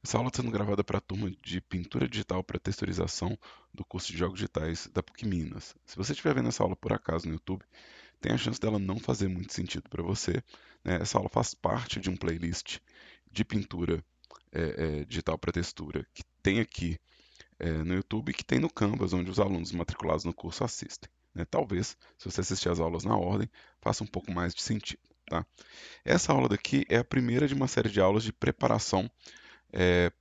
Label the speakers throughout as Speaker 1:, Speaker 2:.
Speaker 1: Essa aula está sendo gravada para a turma de Pintura Digital para Texturização do curso de Jogos Digitais da PUC Minas. Se você estiver vendo essa aula por acaso no YouTube, tem a chance dela não fazer muito sentido para você, né? Essa aula faz parte de um playlist de pintura digital para textura que tem aqui no YouTube e que tem no Canvas, onde os alunos matriculados no curso assistem, né? Talvez, se você assistir as aulas na ordem, faça um pouco mais de sentido, tá? Essa aula daqui é a primeira de uma série de aulas de preparação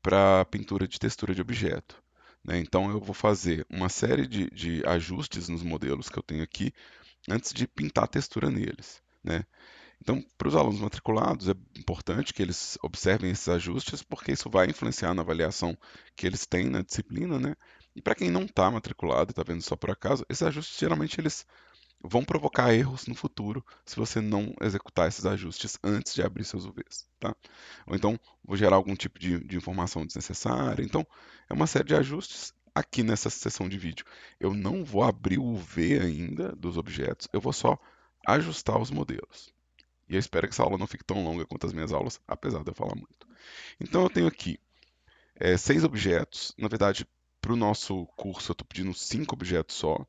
Speaker 1: para pintura de textura de objeto, né? Então eu vou fazer uma série de ajustes nos modelos que eu tenho aqui antes de pintar a textura neles, né? Então, para os alunos matriculados, é importante que eles observem esses ajustes, porque isso vai influenciar na avaliação que eles têm na disciplina, né? E para quem não está matriculado e está vendo só por acaso, esses ajustes geralmente eles vão provocar erros no futuro se você não executar esses ajustes antes de abrir seus UVs, tá? Ou então vou gerar algum tipo de informação desnecessária. Então, é uma série de ajustes aqui nessa seção de vídeo. Eu não vou abrir o UV ainda dos objetos, eu vou só ajustar os modelos. E eu espero que essa aula não fique tão longa quanto as minhas aulas, apesar de eu falar muito. Então eu tenho aqui 6 objetos. Na verdade, para o nosso curso eu estou pedindo 5 objetos só.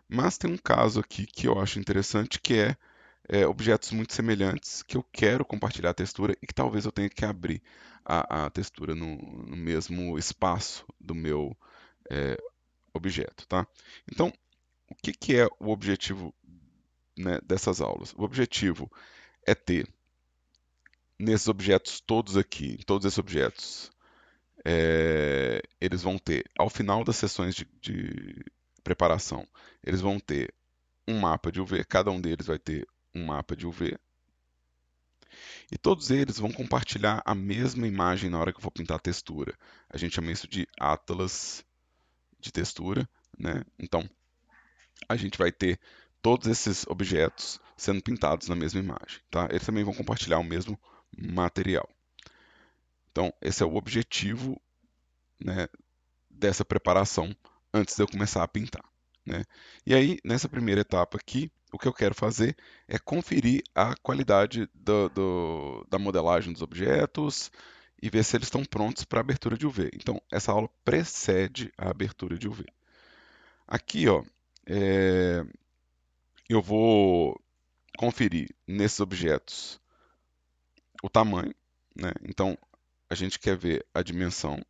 Speaker 1: Mas tem um caso aqui que eu acho interessante, que é objetos muito semelhantes que eu quero compartilhar a textura e que talvez eu tenha que abrir a textura no mesmo espaço do meu é, objeto, tá? Então, o que, que é o objetivo, né, dessas aulas? O objetivo é ter nesses objetos todos aqui, todos esses objetos, eles vão ter, ao final das sessões de preparação, eles vão ter um mapa de UV, cada um deles vai ter um mapa de UV, e todos eles vão compartilhar a mesma imagem na hora que eu for pintar a textura. A gente chama isso de atlas de textura, né? Então, a gente vai ter todos esses objetos sendo pintados na mesma imagem, tá? Eles também vão compartilhar o mesmo material. Então, esse é o objetivo, né, dessa preparação antes de eu começar a pintar, né? E aí, nessa primeira etapa aqui, o que eu quero fazer é conferir a qualidade da modelagem dos objetos e ver se eles estão prontos para a abertura de UV. Então, essa aula precede a abertura de UV. Aqui, ó, é, eu vou conferir nesses objetos o tamanho, né? Então, a gente quer ver a dimensão,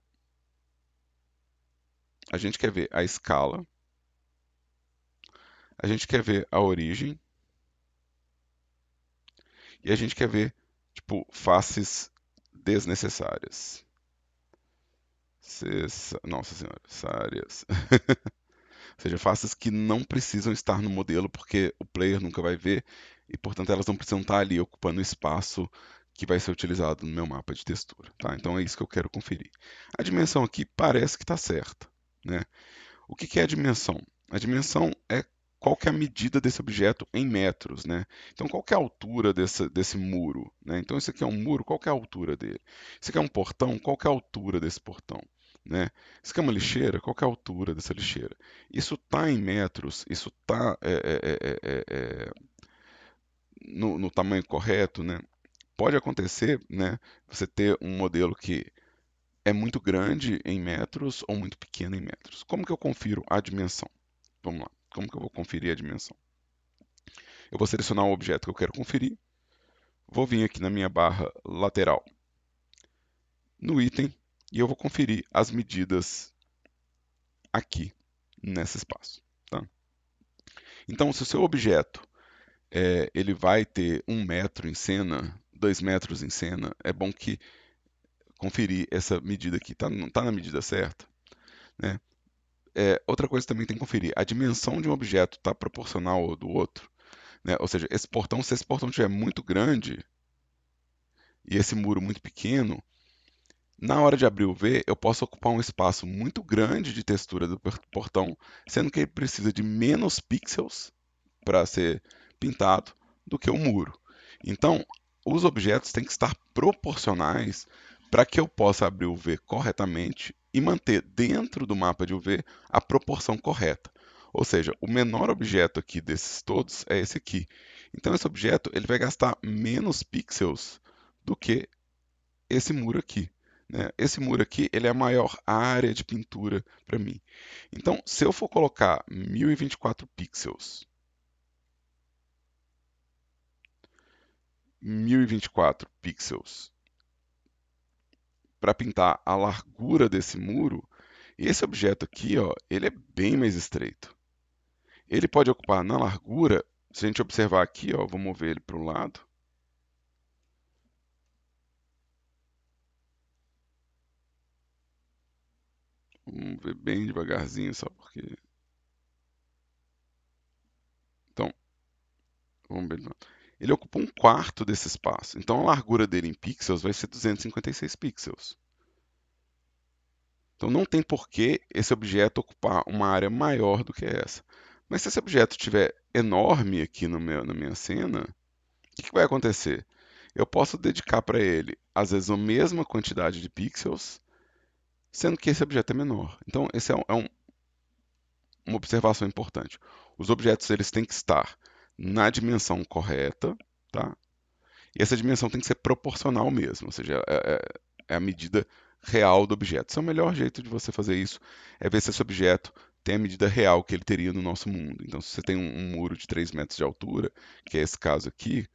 Speaker 1: a gente quer ver a escala, a gente quer ver a origem e a gente quer ver, tipo, faces desnecessárias. Nossa senhora, áreas. Ou seja, faces que não precisam estar no modelo porque o player nunca vai ver e, portanto, elas não precisam estar ali ocupando o espaço que vai ser utilizado no meu mapa de textura, tá? Então é isso que eu quero conferir. A dimensão aqui parece que está certa, né? O que que é a dimensão? A dimensão é qual que é a medida desse objeto em metros, né? Então, qual que é a altura desse muro, né? Então, isso aqui é um muro, qual que é a altura dele? Isso aqui é um portão, qual que é a altura desse portão, né? Isso aqui é uma lixeira, qual que é a altura dessa lixeira? Isso está em metros, isso está no tamanho correto, né? Pode acontecer, né? Você ter um modelo que é muito grande em metros ou muito pequeno em metros. Como que eu confiro a dimensão? Vamos lá. Como que eu vou conferir a dimensão? Eu vou selecionar o objeto que eu quero conferir. Vou vir aqui na minha barra lateral, no item, e eu vou conferir as medidas aqui nesse espaço. Tá? Então, se o seu objeto ele vai ter 1 metro em cena, 2 metros em cena, é bom que conferir essa medida aqui. Não está na medida certa? Né? Outra coisa que também tem que conferir, a dimensão de um objeto está proporcional ao do outro, né? Ou seja, se esse portão estiver muito grande e esse muro muito pequeno, na hora de abrir o V, eu posso ocupar um espaço muito grande de textura do portão, sendo que ele precisa de menos pixels para ser pintado do que o muro. Então, os objetos têm que estar proporcionais para que eu possa abrir o V corretamente e manter dentro do mapa de UV a proporção correta. Ou seja, o menor objeto aqui desses todos é esse aqui. Então esse objeto ele vai gastar menos pixels do que esse muro aqui. né? Esse muro aqui, ele é a maior área de pintura para mim. Então, se eu for colocar 1024 pixels, 1024 pixels para pintar a largura desse muro, esse objeto aqui, ó, ele é bem mais estreito. Ele pode ocupar na largura, se a gente observar aqui, ó, vou mover ele para o lado. Vamos ver bem devagarzinho, só porque. Então, vamos ver. Ele ocupa um quarto desse espaço. Então, a largura dele em pixels vai ser 256 pixels. Então, não tem por que esse objeto ocupar uma área maior do que essa. Mas se esse objeto estiver enorme aqui no na minha cena, o que vai acontecer? Eu posso dedicar para ele, às vezes, a mesma quantidade de pixels, sendo que esse objeto é menor. Então, esse uma observação importante. Os objetos eles têm que estar na dimensão correta, tá? E essa dimensão tem que ser proporcional mesmo, ou seja, é a medida real do objeto. Esse é o melhor jeito de você fazer isso, é ver se esse objeto tem a medida real que ele teria no nosso mundo. Então, se você tem um muro de 3 metros de altura, que é esse caso aqui,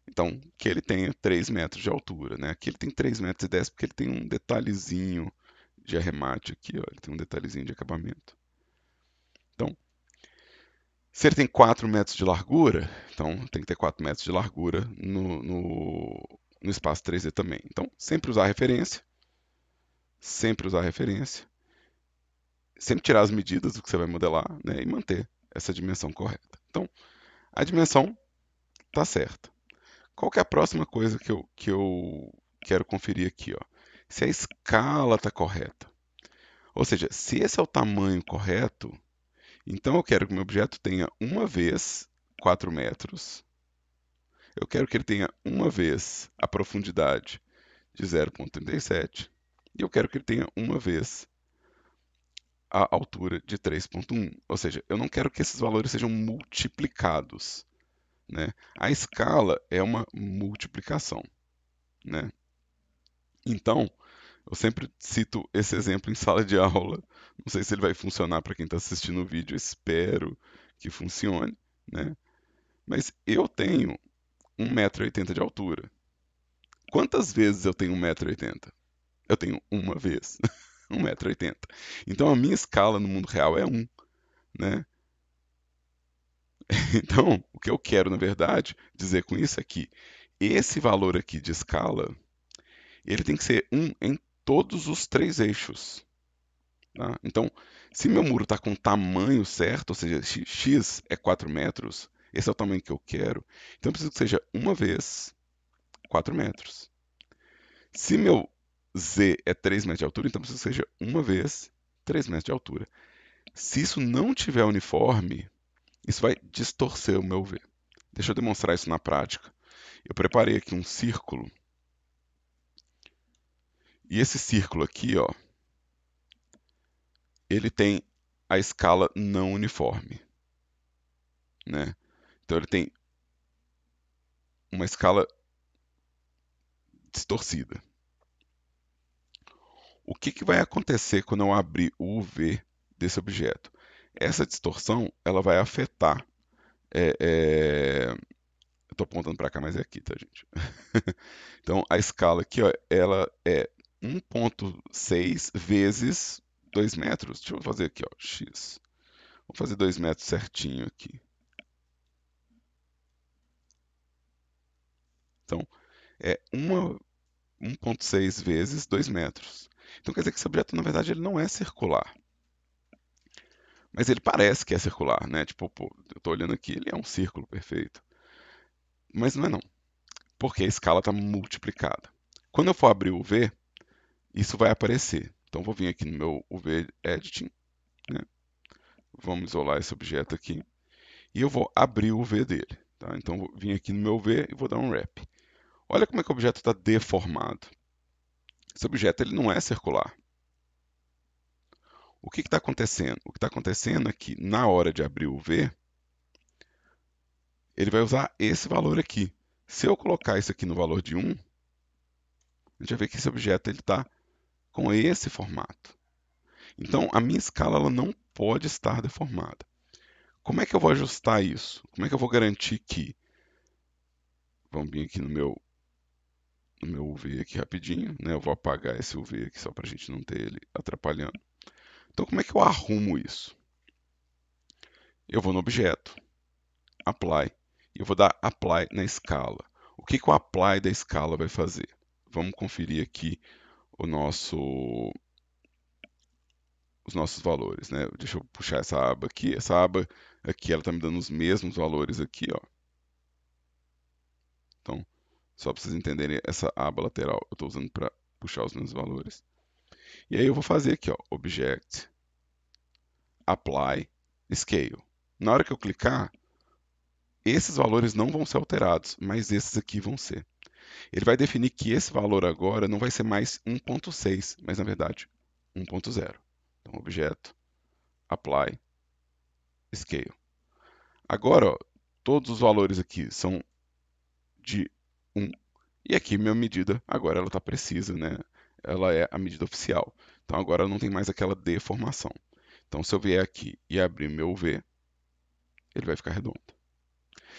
Speaker 1: então que ele tenha 3 metros de altura, né? Aqui ele tem 3 metros e 10 porque ele tem um detalhezinho de arremate aqui, ó, ele tem um detalhezinho de acabamento. Então, se ele tem 4 metros de largura, então tem que ter 4 metros de largura no espaço 3D também. Então, sempre usar referência, sempre tirar as medidas do que você vai modelar, né, e manter essa dimensão correta. Então, a dimensão está certa. Qual que é a próxima coisa que eu quero conferir aqui? Ó? Se a escala está correta. Ou seja, se esse é o tamanho correto, então eu quero que o meu objeto tenha uma vez 4 metros. Eu quero que ele tenha uma vez a profundidade de 0,37 e eu quero que ele tenha uma vez a altura de 3,1. Ou seja, eu não quero que esses valores sejam multiplicados, né? A escala é uma multiplicação, né? Então, eu sempre cito esse exemplo em sala de aula. Não sei se ele vai funcionar para quem está assistindo o vídeo, espero que funcione, né? Mas eu tenho 1,80 m de altura. Quantas vezes eu tenho 1,80 m? Eu tenho uma vez, 1,80 m. Então a minha escala no mundo real é 1, né? Então, o que eu quero, na verdade, dizer com isso é que esse valor aqui de escala, ele tem que ser 1 em todos os 3 eixos. Tá? Então, se meu muro está com o tamanho certo, ou seja, x é 4 metros, esse é o tamanho que eu quero, então eu preciso que seja uma vez 4 metros. Se meu z é 3 metros de altura, então eu preciso que seja uma vez 3 metros de altura. Se isso não tiver uniforme, isso vai distorcer o meu V. Deixa eu demonstrar isso na prática. Eu preparei aqui um círculo. E esse círculo aqui, ó, ele tem a escala não uniforme, né? Então ele tem uma escala distorcida. O que, que vai acontecer quando eu abrir o UV desse objeto? Essa distorção ela vai afetar. Eu estou apontando para cá, mas é aqui, tá, gente? Então a escala aqui, ó, ela é 1,6 vezes 2 metros. Deixa eu fazer aqui, ó, x. Vou fazer 2 metros certinho aqui. Então, é 1,6 vezes 2 metros. Então quer dizer que esse objeto, na verdade, ele não é circular. Mas ele parece que é circular, né? Tipo, pô, eu estou olhando aqui, ele é um círculo perfeito. Mas não é não, porque a escala está multiplicada. Quando eu for abrir o V, isso vai aparecer. Então vou vir aqui no meu UV Editing, né? Vamos isolar esse objeto aqui. E eu vou abrir o V dele. Tá? Então vou vir aqui no meu V e vou dar um Wrap. Olha como é que o objeto está deformado. Esse objeto ele não é circular. O que está acontecendo? O que está acontecendo é que na hora de abrir o V, ele vai usar esse valor aqui. Se eu colocar isso aqui no valor de 1, a gente vai ver que esse objeto está com esse formato. Então, a minha escala ela não pode estar deformada. Como é que eu vou ajustar isso? Como é que eu vou garantir que... Vamos vir aqui no meu UV aqui rapidinho, né? Eu vou apagar esse UV aqui só para a gente não ter ele atrapalhando. Então, como é que eu arrumo isso? Eu vou no objeto, Apply, e eu vou dar Apply na escala. O que o Apply da escala vai fazer? Vamos conferir aqui os nossos valores, né? Deixa eu puxar essa aba aqui. Essa aba aqui, ela está me dando os mesmos valores aqui, ó. Então, só para vocês entenderem, essa aba lateral eu estou usando para puxar os mesmos valores. E aí eu vou fazer aqui, ó, Object, Apply, Scale. Na hora que eu clicar, esses valores não vão ser alterados, mas esses aqui vão ser. Ele vai definir que esse valor agora não vai ser mais 1.6, mas na verdade 1.0. Então, objeto, apply, scale. Agora, ó, todos os valores aqui são de 1. E aqui minha medida, agora ela está precisa, né? Ela é a medida oficial. Então agora não tem mais aquela deformação. Então se eu vier aqui e abrir meu V, ele vai ficar redondo.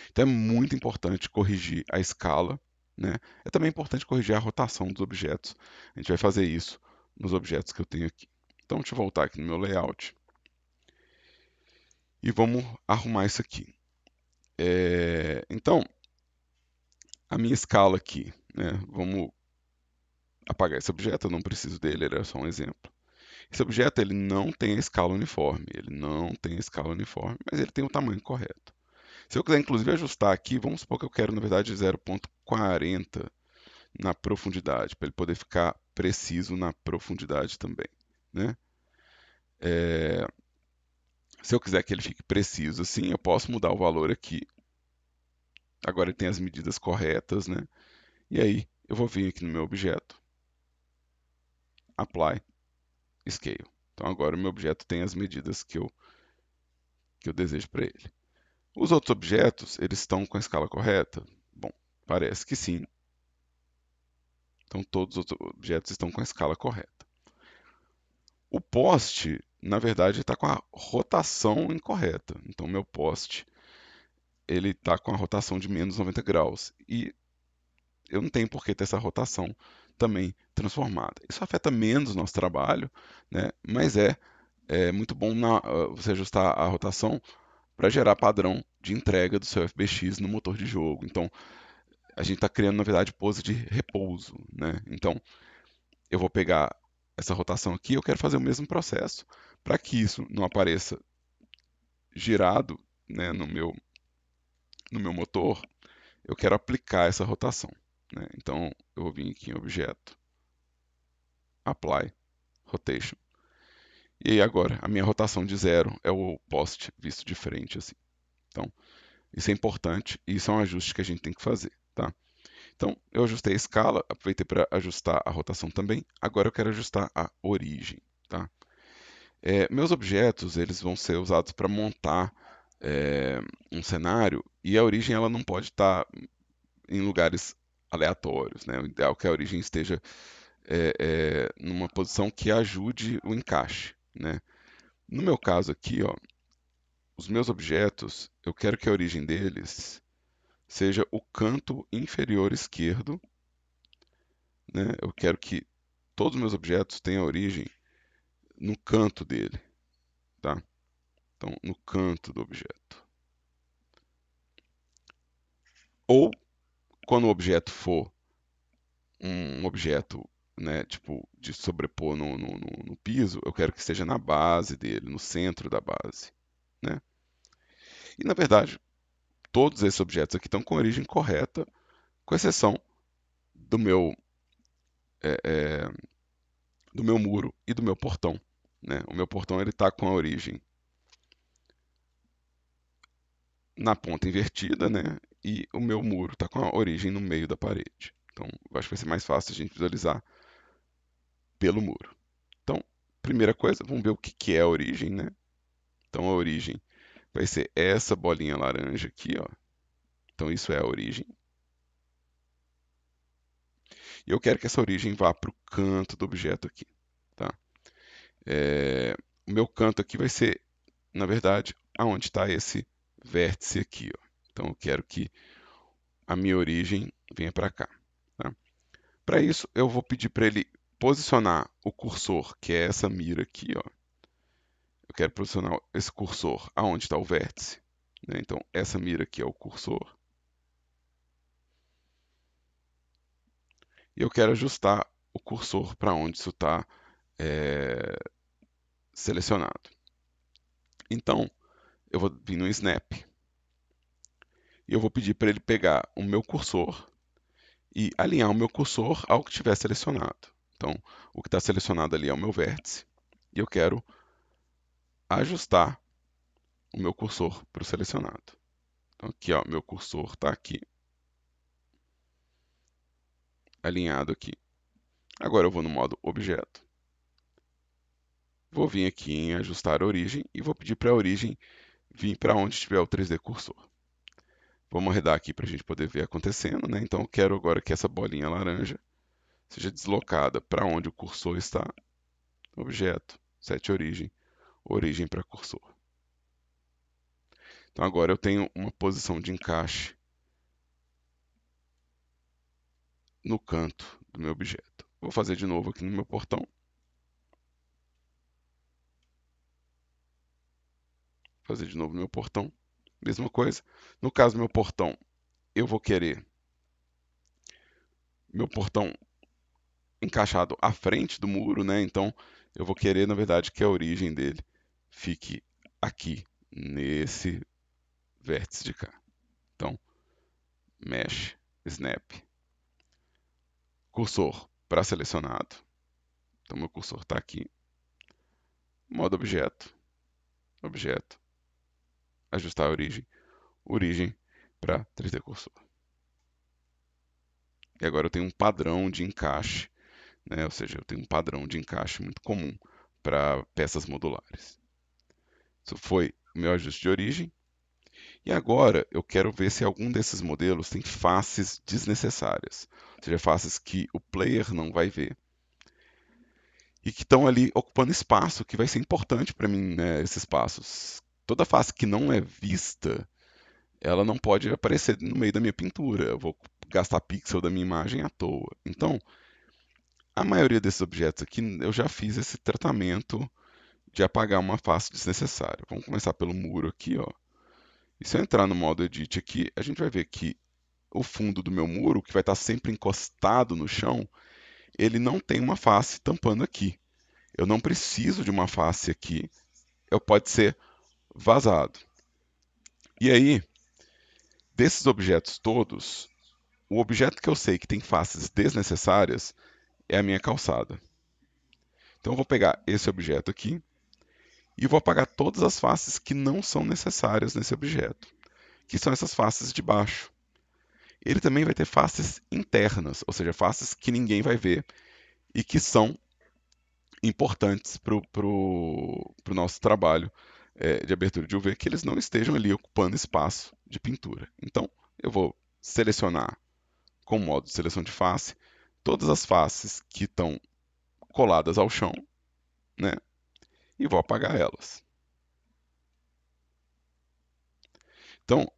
Speaker 1: Então é muito importante corrigir a escala, né? É também importante corrigir a rotação dos objetos. A gente vai fazer isso nos objetos que eu tenho aqui. Então deixa eu voltar aqui no meu layout e vamos arrumar isso aqui. Então, a minha escala aqui, né? Vamos apagar esse objeto, eu não preciso dele, ele era só um exemplo. Esse objeto ele não tem a escala uniforme, ele não tem a escala uniforme, mas ele tem o tamanho correto. Se eu quiser inclusive ajustar aqui, vamos supor que eu quero na verdade 0.40 na profundidade, para ele poder ficar preciso na profundidade também, né? Se eu quiser que ele fique preciso assim, eu posso mudar o valor aqui. Agora ele tem as medidas corretas, né? E aí eu vou vir aqui no meu objeto, Apply, Scale. Então agora o meu objeto tem as medidas que eu desejo para ele. Os outros objetos, eles estão com a escala correta? Bom, parece que sim. Então todos os outros objetos estão com a escala correta. O poste, na verdade, está com a rotação incorreta. Então meu poste, ele está com a rotação de menos 90 graus. E eu não tenho por que ter essa rotação também transformada. Isso afeta menos o nosso trabalho, né? Mas é muito bom você ajustar a rotação para gerar padrão de entrega do seu FBX no motor de jogo. Então, a gente está criando, na verdade, pose de repouso, né? Então, eu vou pegar essa rotação aqui, eu quero fazer o mesmo processo. Para que isso não apareça girado, né, no meu motor, eu quero aplicar essa rotação, né? Então, eu vou vir aqui em Objeto, Apply, Rotation. E aí agora, a minha rotação de zero é o poste visto de frente, assim. Então, isso é importante e isso é um ajuste que a gente tem que fazer, tá? Então, eu ajustei a escala, aproveitei para ajustar a rotação também. Agora eu quero ajustar a origem, tá? Meus objetos, eles vão ser usados para montar um cenário e a origem ela não pode estar em lugares aleatórios, né? O ideal é que a origem esteja numa posição que ajude o encaixe, né? No meu caso aqui, ó, os meus objetos, eu quero que a origem deles seja o canto inferior esquerdo, né? Eu quero que todos os meus objetos tenham origem no canto dele, tá? Então, no canto do objeto. Ou, quando o objeto for um objeto, né, tipo, de sobrepor no piso, eu quero que esteja na base dele, no centro da base, né? E, na verdade, todos esses objetos aqui estão com origem correta, com exceção do meu, é, é, do meu muro e do meu portão, né? O meu portão ele está com a origem na ponta invertida, né? E o meu muro está com a origem no meio da parede. Então, eu acho que vai ser mais fácil a gente visualizar pelo muro. Então, primeira coisa, vamos ver o que é a origem, né? Então, a origem vai ser essa bolinha laranja aqui, ó. Então, isso é a origem. E eu quero que essa origem vá para o canto do objeto aqui. tá? O meu canto aqui vai ser, na verdade, aonde está esse vértice aqui, ó. Então eu quero que a minha origem venha para cá, tá? Para isso, eu vou pedir para ele posicionar o cursor, que é essa mira aqui, ó. Eu quero posicionar esse cursor aonde está o vértice, né? Então, essa mira aqui é o cursor. E eu quero ajustar o cursor para onde isso está selecionado. Então, eu vou vir no Snap e eu vou pedir para ele pegar o meu cursor e alinhar o meu cursor ao que tiver selecionado. Então, o que está selecionado ali é o meu vértice e eu quero ajustar o meu cursor para o selecionado. Então, aqui, ó, meu cursor está aqui, alinhado aqui. Agora eu vou no modo objeto. Vou vir aqui em ajustar a origem e vou pedir para a origem vir para onde estiver o 3D cursor. Vamos arredar aqui para a gente poder ver acontecendo, né? Então eu quero agora que essa bolinha laranja seja deslocada para onde o cursor está. Objeto, set origem, origem para cursor. Então agora eu tenho uma posição de encaixe no canto do meu objeto. Vou fazer de novo aqui no meu portão. Fazer de novo no meu portão. Mesma coisa. No caso do meu portão, eu vou querer meu portão encaixado à frente do muro, né? Então eu vou querer, na verdade, que a origem dele fique aqui, nesse vértice de cá. Então, Mesh, Snap, cursor para selecionado. Então meu cursor está aqui. Modo objeto, objeto, ajustar a origem, origem para 3D cursor. E agora eu tenho um padrão de encaixe, né? Ou seja, eu tenho um padrão de encaixe muito comum para peças modulares. Isso foi o meu ajuste de origem. E agora eu quero ver se algum desses modelos tem faces desnecessárias, ou seja, faces que o player não vai ver e que estão ali ocupando espaço, que vai ser importante para mim, né, esses espaços. Toda face que não é vista, ela não pode aparecer no meio da minha pintura. Eu vou gastar pixel da minha imagem à toa. Então, a maioria desses objetos aqui, eu já fiz esse tratamento de apagar uma face desnecessária. Vamos começar pelo muro aqui, ó. E se eu entrar no modo Edit aqui, a gente vai ver que o fundo do meu muro, que vai estar sempre encostado no chão, ele não tem uma face tampando aqui. Eu não preciso de uma face aqui, eu pode ser vazado. E aí, desses objetos todos, o objeto que eu sei que tem faces desnecessárias é a minha calçada. Então eu vou pegar esse objeto aqui e vou apagar todas as faces que não são necessárias nesse objeto, que são essas faces de baixo. Ele também vai ter faces internas, ou seja, faces que ninguém vai ver e que são importantes para o nosso trabalho de abertura de UV, que eles não estejam ali ocupando espaço de pintura. Então, eu vou selecionar com o modo de seleção de face todas as faces que estão coladas ao chão, né? E vou apagar elas. Então,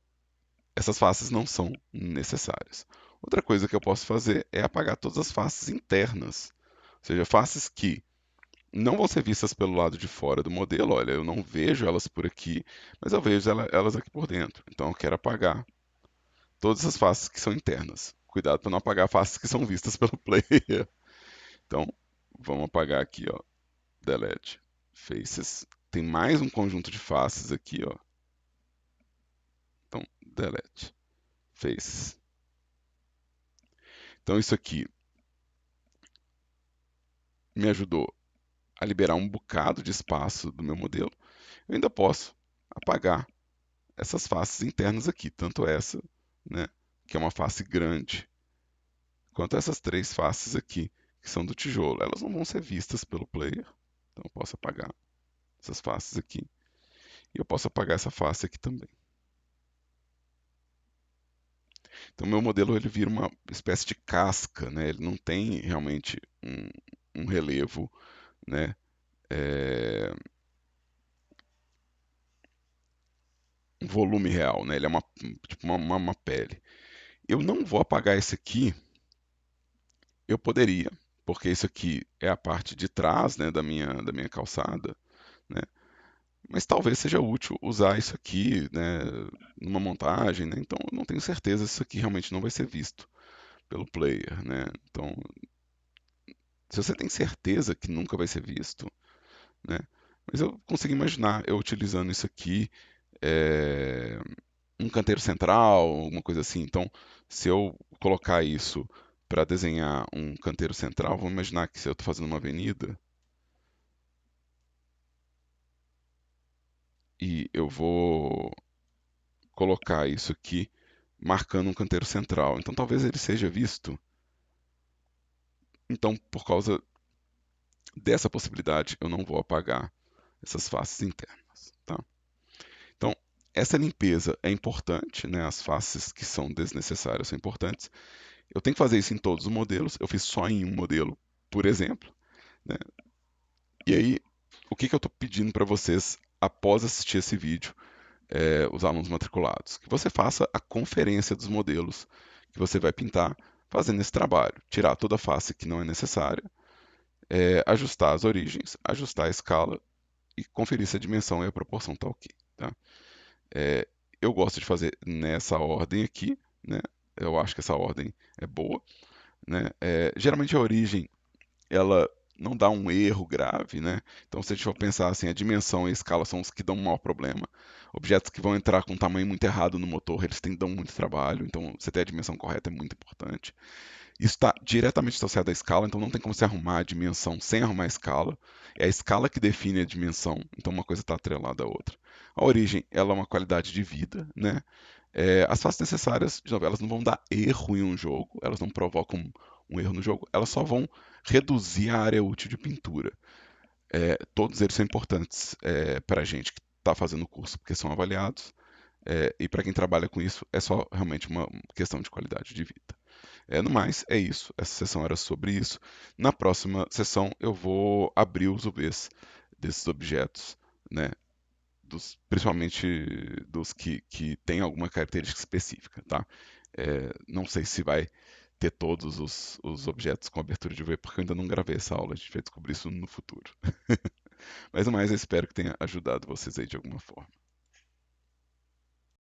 Speaker 1: essas faces não são necessárias. Outra coisa que eu posso fazer é apagar todas as faces internas, ou seja, faces que não vão ser vistas pelo lado de fora do modelo. Olha, eu não vejo elas por aqui, mas eu vejo elas aqui por dentro. Então eu quero apagar todas as faces que são internas. Cuidado para não apagar faces que são vistas pelo player. Então, vamos apagar aqui, ó, delete faces. Tem mais um conjunto de faces aqui, ó. Então, delete faces. Então isso aqui me ajudou a liberar um bocado de espaço do meu modelo. Eu ainda posso apagar essas faces internas aqui, tanto essa, né, que é uma face grande, quanto essas três faces aqui, que são do tijolo. Elas não vão ser vistas pelo player, então eu posso apagar essas faces aqui, e eu posso apagar essa face aqui também. Então meu modelo ele vira uma espécie de casca, né? Ele não tem realmente um relevo né? É, um volume real, né? Ele é tipo uma pele. Eu não vou apagar esse aqui. Eu poderia, porque isso aqui é a parte de trás, né, da minha calçada, né? Mas talvez seja útil usar isso aqui, né, numa montagem, né? Então eu não tenho certeza se isso aqui realmente não vai ser visto pelo player, né? Então, se você tem certeza que nunca vai ser visto, né? Mas eu consigo imaginar eu utilizando isso aqui, é, um canteiro central, alguma coisa assim. Então, se eu colocar isso para desenhar um canteiro central, vamos imaginar que se eu estou fazendo uma avenida e eu vou colocar isso aqui marcando um canteiro central. Então, talvez ele seja visto. Então, por causa dessa possibilidade, eu não vou apagar essas faces internas, tá? Então, essa limpeza é importante, né? As faces que são desnecessárias são importantes. Eu tenho que fazer isso em todos os modelos. Eu fiz só em um modelo, por exemplo, né? E aí, o que que eu estou pedindo para vocês após assistir esse vídeo, os alunos matriculados? Que você faça a conferência dos modelos que você vai pintar fazendo esse trabalho. Tirar toda a face que não é necessária, ajustar as origens, ajustar a escala e conferir se a dimensão e a proporção está ok. Tá? É, eu gosto de fazer nessa ordem aqui, né? Eu acho que essa ordem é boa, né? Geralmente a origem ela não dá um erro grave, né? Então, se a gente for pensar assim, a dimensão e a escala são os que dão um maior problema. Objetos que vão entrar com um tamanho muito errado no motor, eles dão muito trabalho. Então, você ter a dimensão correta é muito importante. Isso está diretamente associado à escala, então não tem como você arrumar a dimensão sem arrumar a escala. É a escala que define a dimensão, então uma coisa está atrelada à outra. A origem, ela é uma qualidade de vida, né? As faces necessárias, de novo, elas não vão dar erro em um jogo, elas não provocam um erro no jogo, elas só vão reduzir a área útil de pintura. Todos eles são importantes para a gente que está fazendo o curso, porque são avaliados, e para quem trabalha com isso, é só realmente uma questão de qualidade de vida. No mais, é isso. Essa sessão era sobre isso. Na próxima sessão, eu vou abrir os UVs desses objetos, né? Principalmente dos que têm alguma característica específica, tá? Não sei se vai ter todos os objetos com abertura de UV, porque eu ainda não gravei essa aula. A gente vai descobrir isso no futuro. Mas no mais, eu espero que tenha ajudado vocês aí de alguma forma.